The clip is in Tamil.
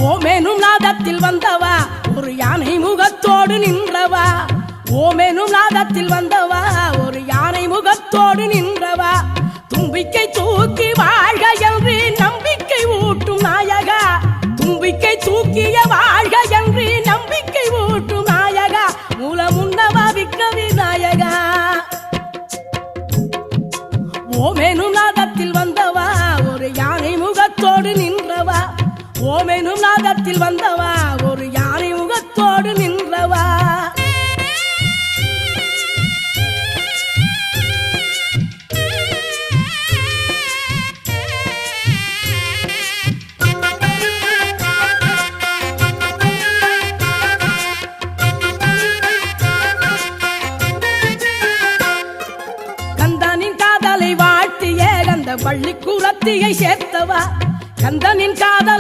ஓமெனும் நாதத்தில் வந்தவா ஒரு யானை முகத்தோடு நின்றவா ஓமெனும் நாதத்தில் வந்தவா ஒரு யானை முகத்தோடு நின்றவா தும்பிக்கை தூக்கி வாழ்க என்று நம்பிக்கை ஊட்டும் நாயகா தும்பிக்கை தூக்கிய வாழ்க என்று நம்பிக்கை ஊட்டும் நாயகா மூலமுன்னவா விக்கவி நாயகா ஓமெனும் நாதத்தில் வந்தவா ஒரு யானை முகத்தோடு நின்றவா ஓமெனும் நாதத்தில் வந்தவா ஒரு யானை முகத்தோடு நின்றவா கந்தனின் காதலை வாழ்த்திய கந்த பள்ளி குலத்தியை சேர்த்தவா கந்தனின் காதல்